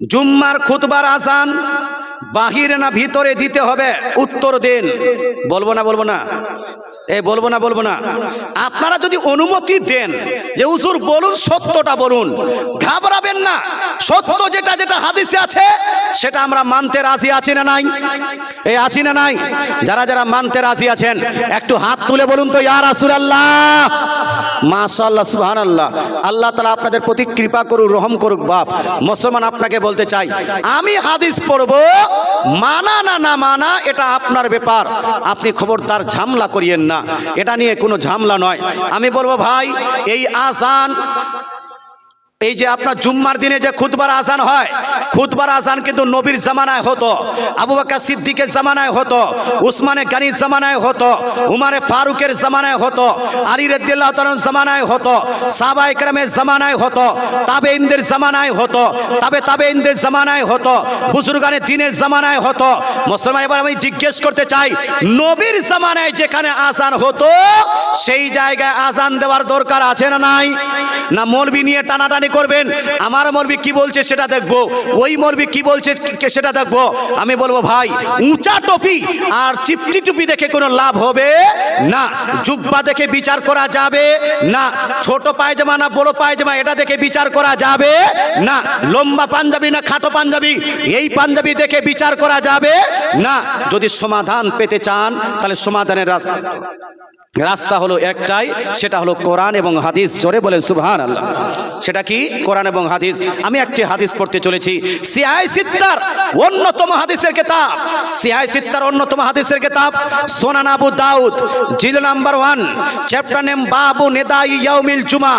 জুম্মার খুতবার আজান বাহিরে না ভিতরে দিতে হবে? উত্তর দেন। বলবো না বলবো না। আপনারা যদি অনুমতি দেন যে হুজুর বলুন, সত্যটা বলুন, ঘাবড়াবেন না। সত্য যেটা হাদিসে আছে সেটা আমরা মানতে রাজি আছি না নাই? আছি না নাই? যারা মানতে রাজি আছেন একটু হাত তুলে বলুন তো, ইয়া রাসূলুল্লাহ। মাশাআল্লাহ, সুবহানাল্লাহ। আল্লাহ তাআলা আপনাদের প্রতি কৃপা করুক, রহম করুক। বাপ মুসলমান, আপনাকে বলতে চাই, আমি হাদিস পড়বো, মানা না মানা এটা আপনার ব্যাপার। আপনি খবরদার ঝামেলা করিয়েন না, এটা নিয়ে কোনো ঝামেলা নয়। আমি বলবো ভাই, এই আজান, এই যে আপনার জুম্মার দিনে যে খুতবার আজান হয়, খুতবার আজান কিন্তু নবীর জামানায় হতো, আবু বকর সিদ্দিকের জামানায় হতো, উসমানে গনির জামানায় হতো, উমারে ফারুকের জামানায় হতো, আলী রাদিয়াল্লাহু তাআলার জামানায় হতো, সাহাবায়ে কেরামের জামানায় হতো, তাবেঈনদের জামানায় হতো, তাবেঈনদের জামানায় হতো, বুজুর্গানে দ্বীনের জামানায় হতো। মুসলমান, এবার আমি জিজ্ঞেস করতে চাই, নবীর জামানায় যেখানে আজান হতো সেই জায়গায় আজান দেওয়ার দরকার আছে না নাই? না মৌলবি নিয়ে টানাটানি করবেন? আমার মৌলবি কি বলছে সেটা দেখবো, ওই মৌলবি কি বলছে সেটা দেখবো। আমি বলবো ভাই, উঁচা টুপি আর চিপটি টুপি দেখে কোনো লাভ হবে না। জুব্বা দেখে বিচার করা যাবে না। ছোট পায়জামা না বড় পায়জামা এটা দেখে বিচার করা যাবে না। লম্বা পাঞ্জাবি না খাটো পাঞ্জাবি, এই পাঞ্জাবি দেখে বিচার করা যাবে না। যদি সমাধান পেতে চান তাহলে সমাধানের রাস্তা হলো একটাই, সেটা হলো কোরআন এবং হাদিস। জোরে বলেন সুবহানাল্লাহ। সেটা কি? কোরআন এবং হাদিস। আমি একটি হাদিস পড়তে চলেছি, সিহাহ সিত্তার অন্যতম হাদিসের কিতাব, সিহাহ সিত্তার অন্যতম হাদিসের কিতাব সুনান আবু দাউদ, জিলদ নাম্বার 1, চ্যাপ্টার নেম বাবু নিদাই ইয়াউমিল জুমা।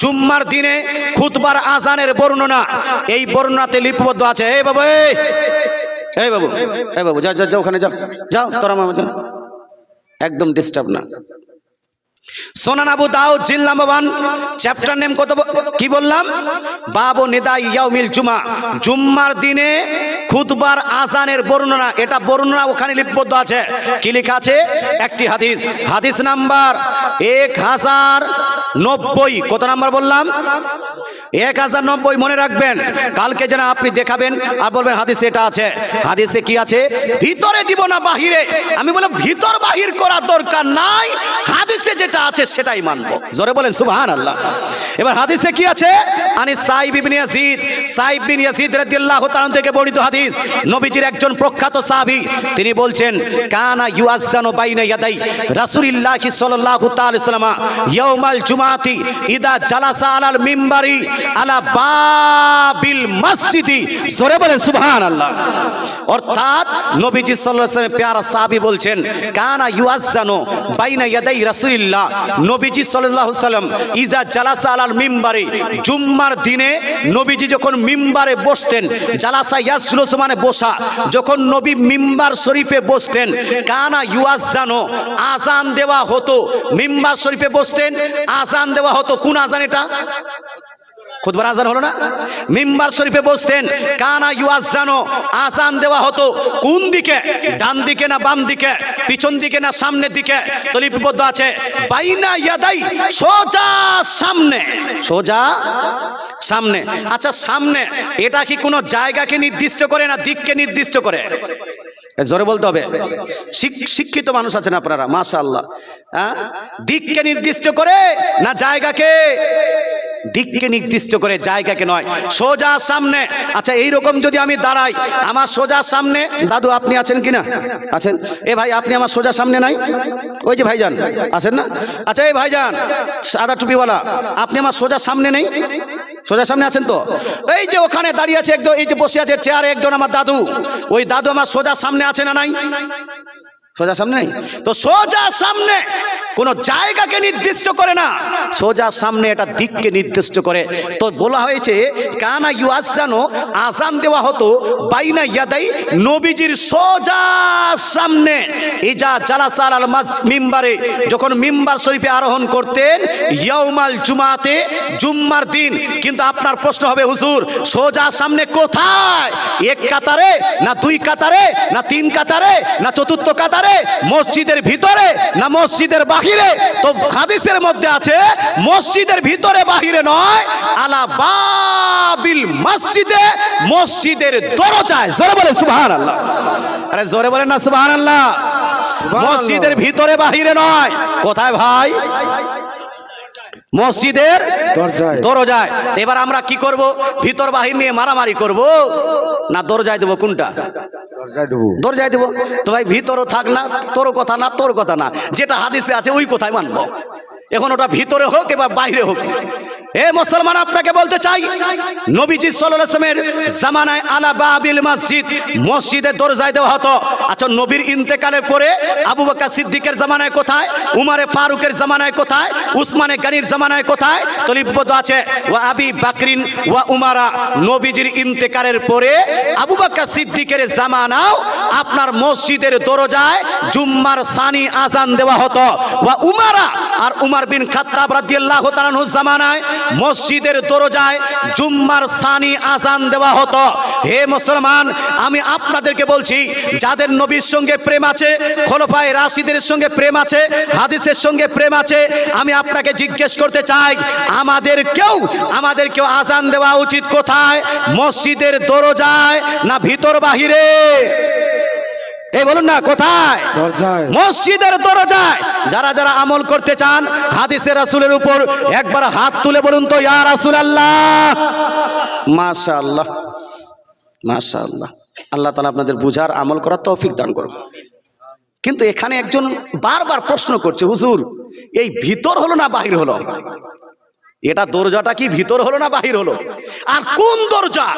জুম্মার দিনে খুতবার আজানের বর্ণনা। এই বর্ণনাতে লিপিবদ্ধ আছে। এই বাবু যাও ওখানে যাও তোরা মামা যাও, একদম ডিস্টার্ব না। সুনান আবু দাউদ জিলদ নাম্বার 1, চ্যাপ্টার নেম কত কি বললাম? বাবু নিদাই ইয়াউমিল জুমা। জুম্মার দিনে খুতবার আজানের বর্ণনা। এটা বর্ণনা ওখানে লিপিবদ্ধ আছে। কি লেখা আছে? একটি হাদিস, হাদিস নাম্বার 1090। কত নাম্বার বললাম? 1090। মনে রাখবেন, কালকে যেন আপনি দেখাবেন আর বলবেন হাদিসে এটা আছে। হাদিসে কি আছে? ভিতরে দিব না বাহিরে। আমি বললাম ভিতর বাহির করার দরকার নাই, হাদিসে যেটা আছে সেটাই মানবো। জোরে বলেন সুবহানাল্লাহ। এবার হাদিসে কি আছে? আনিস সাইব ইবনে ইয়াজিদ রাদিয়াল্লাহু তাআলা থেকে বর্ণিত হাদিস। নবীজির একজন প্রখ্যাত সাহাবী, তিনি বলছেন, কানা ইউআজ্জানু বাইনা ইয়াদাই রাসূলিল্লাহি সাল্লাল্লাহু তাআলা আলাইহি ওয়াসাল্লাম ইয়াউমাল জুমাতি ইদা জালাসা আলাল মিম্বারি আলা বাবিল মসজিদি। জোরে বলেন সুবহানাল্লাহ। অর্থাৎ নবীজি সাল্লাল্লাহু আলাইহি ওয়াসাল্লাম প্যারা সাহাবী বলছেন, কানা ইউআজ্জানু বাইনা ইয়াদাই রাসূলিল্লাহ, নবীজি সাল্লাল্লাহু আলাইহি ওয়াসাল্লাম ইজা জালাসা আলাল মিম্বারি, জুম্মার দিনে নবীজি যখন মিম্বারে বসতেন, জালাসা ইয়াজলুসু মানে বসা, যখন নবী মিম্বার শরীফে বসতেন, কানা ইউআজ্জানু আজান দেওয়া হতো। মিম্বার শরীফে বসতেন, আজান দেওয়া হতো। কোন আজান এটা? খুতবার আজান হলো না? মিম্বার শরীফে বসতেন, কানা ইউআজ্জানু আজান দেওয়া হতো। কোন দিকে? ডান দিকে না বাম দিকে? পিছন দিকে না সামনের দিকে? তো লিপিবদ্ধ আছে বাইনা ইয়াদাই, সোজা সামনে, সোজা সামনে। আচ্ছা, সামনে এটা কি কোনো জায়গাকে নির্দিষ্ট করে না দিককে নির্দিষ্ট করে? জোরে বলতে হবে। শিক্ষিত মানুষ আছেন আপনারা, মাশাআল্লাহ। দিককে নির্দিষ্ট করে না জায়গাকে? দিককে নির্দিষ্ট করে, জায়গাকে নয়। সোজা সামনে। আচ্ছা, এইরকম যদি আমি দাঁড়াই, আমার সোজা সামনে, দাদু আপনি আছেন কিনা? আছেন? এ ভাই, আপনি আমার সোজা সামনে নাই? ওই যে ভাইজান আছেন না? আচ্ছা, এই ভাইজান সাদা টুপিওয়ালা, আপনি আমার সোজা সামনে নেই? সোজা সামনে আছেন তো? এই যে ওখানে দাঁড়িয়ে আছে একজন, এই যে বসে আছে চেয়ারে একজন, আমার দাদু, ওই দাদু আমার সোজা সামনে আছে না নাই? সোজা সামনে নেই তো। সোজা সামনে কোন জায়গাকে নির্দিষ্ট করে না, সোজা সামনে এটা দিককে নির্দিষ্ট করে। তো বলা হয়েছে কানা ইউআজ্জানু, আজান দেওয়া হতো বাইনা ইয়াদাই, নবীজির সোজা সামনে। ইজা জালাসা আলাল মিম্বারে, যখন মিম্বার শরীফে আরোহণ করতেন, ইয়াউমাল জুমাতে, জুম্মার দিন। কিন্তু আপনার প্রশ্ন হবে, হুজুর সোজা সামনে কোথায়? এক কাতারে না দুই কাতারে না তিন কাতারে না চতুর্থ কাতারে? মসজিদের ভিতরে না মসজিদের বাহিরে? বাহিরে, তো হাদিসের মধ্যে আছে মসজিদের ভিতরে বাহিরে নয়, আলা বাবিল মসজিদে, মসজিদের দরজায়। জোরে বলে সুবহানাল্লাহ। আরে জোরে বলেন না সুবহানাল্লাহ। মসজিদের ভিতরে বাহিরে নয়, কোথায় ভাই? মসজিদের দরজায়। এবার আমরা কি করব? ভিতর বাহির নিয়ে মারামারি করব না দরজায় দেবো? কোনটা? দরজায় দেবো। তো ভাই ভিতরও থাক না, তোর কথা না, তোর কথা না, যেটা হাদিসে আছে ওই কথাই মানবো। এখন ওটা ভিতরে হোক এবার বাইরে হোক। এ মুসলমান, আপনাকে বলতে চাই, নবীজি সাল্লাল্লাহু আলাইহি ওয়াসাল্লামের জামানায় আলা বাবিল মসজিদ, মসজিদের দরজায় দেওয়া হতো। আচ্ছা, নবীর ইন্তেকালের পরে আবু বকর সিদ্দিকের জামানায় কোথায়? উমারে ফারুকের জামানায় কোথায়? উসমানে গনির জামানায় কোথায়? তো লিপিবদ্ধ আছে ওয়া আবি বকরিন ওয়া উমারা, নবীজির ইন্তেকালের পরে আবু বকর সিদ্দিকের জামানাও আপনার মসজিদের দরজায় জুম্মার সানি আজান দেওয়া হতো। ওয়া উমারা, আর উমর বিন খাত্তাব রাদিয়াল্লাহু তাআলা আনহু জামানায় মসজিদের দরজায় জুম্মার সানি আজান দেওয়া হতো। হে মুসলমান, আমি আপনাদেরকে বলছি, যাদের নবীর সঙ্গে প্রেম আছে, খোলাফায়ে রাশিদের সঙ্গে প্রেম আছে, হাদিসের সঙ্গে প্রেম আছে, আমি আপনাকে জিজ্ঞেস করতে চাই, আমাদেরকেও আজান দেওয়া উচিত কোথায়? মসজিদের দরজায় না ভিতর বাহিরে? এই বলুন না, কোথায়? মসজিদের দরজায়। যারা যারা আমল করতে চান হাদিসের রাসূলের উপর, একবার হাত তুলে বলুন তো, ইয়া রাসূলুল্লাহ। মাশাআল্লাহ, মাশাআল্লাহ। আল্লাহ তাআলা আপনাদের বুঝার, আমল করার তৌফিক দান করুন। কিন্তু এখানে একজন বারবার প্রশ্ন করছে, হুজুর এই ভিতর হলো না বাহির হলো? এটা দরজাটা কি ভিতর হলো না বাহির হলো? আর কোন দরজা?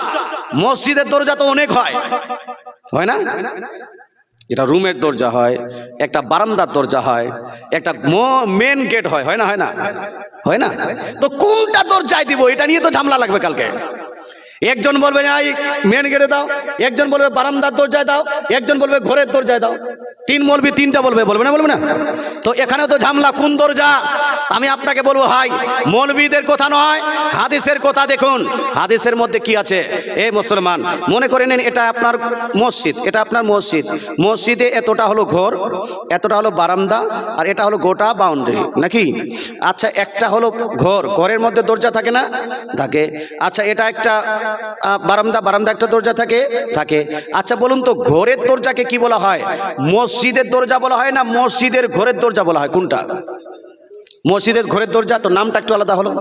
মসজিদের দরজা তো অনেক হয়, হয় না? এটা রুমের দরজা হয়, একটা বারান্দার দরজা হয়, একটা মেন গেট হয়, হয় না? হয় না? হয় না? তো কোনটা দরজায় দিব? এটা নিয়ে তো ঝামেলা লাগবে কালকে। একজন বলবে মেন গেটে দাও, একজন বলবে বারান্দার দরজায় দাও, একজন বলবে ঘরের দরজায় দাও। তিন মৌলবি তিনটা বলবে, বলবে না? বলবে না? তো এখানে তো ঝামেলা, কোন দরজা? আমি আপনাকে বলবো, ভাই মৌলবীদের কথা নয়, হাদিসের কথা দেখুন। হাদিসের মধ্যে কি আছে? এ মুসলমান, মনে করে নেন এটা আপনার মসজিদ, এটা আপনার মসজিদ। মসজিদে এতটা হলো ঘর, এতটা হলো বারান্দা, আর এটা হলো গোটা বাউন্ডারি, নাকি? আচ্ছা, একটা হলো ঘর, ঘরের মধ্যে দরজা থাকে না? থাকে। আচ্ছা, এটা একটা বারান্দা, বারান্দা একটা দরজা থাকে? থাকে। আচ্ছা বলুন তো, ঘরের দরজাকে কি বলা হয়? মসজিদের দরজা বলা হয় না মসজিদের ঘরের দরজা বলা হয়? কোনটা? মসজিদের ঘরের দরজা, তো নামটা একটু আলাদা হলো।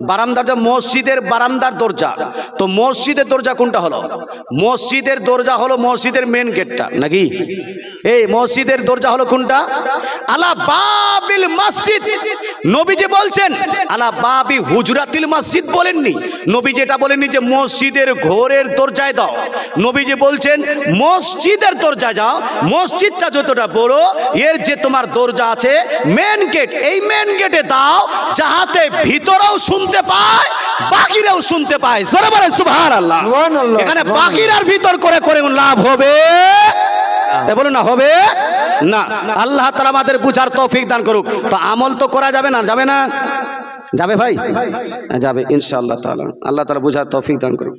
বারান্দার দরজা, মসজিদের বারান্দার দরজা। তো মসজিদের দরজা কোনটা হলো? মসজিদের দরজা হলো মসজিদের মেন গেটটা, নাকি? এই মসজিদের দরজা হলো কোনটা? আলা বাবিল মসজিদ। নবীজি বলছেন আলা বাবি হুজরাতিল মসজিদ বলেননি। নবীজি এটা বলেননি যে মসজিদের ঘরের দরজায় দাও। নবীজি বলছেন মসজিদের দরজায় যাও, মসজিদটা যতটা বড়, এর যে তোমার দরজা আছে মেন গেট, এই মেন গেটে দাও, যাহাতে ভিতরেও শুনতে পায়, বাহিরেও শুনতে পায়। জোরে বলেন সুবহানাল্লাহ। এখানে বাহির আর ভিতর করে করে লাভ হবে? বলুন না, হবে না। আল্লাহ তাআলা আমাদের বুঝার তৌফিক দান করুক। তো আমল তো করা যাবে না? যাবে না? যাবে ভাই? যাবে ইনশাআল্লাহ তাআলা। আল্লাহ তাআলা বুঝার তৌফিক দান করুক।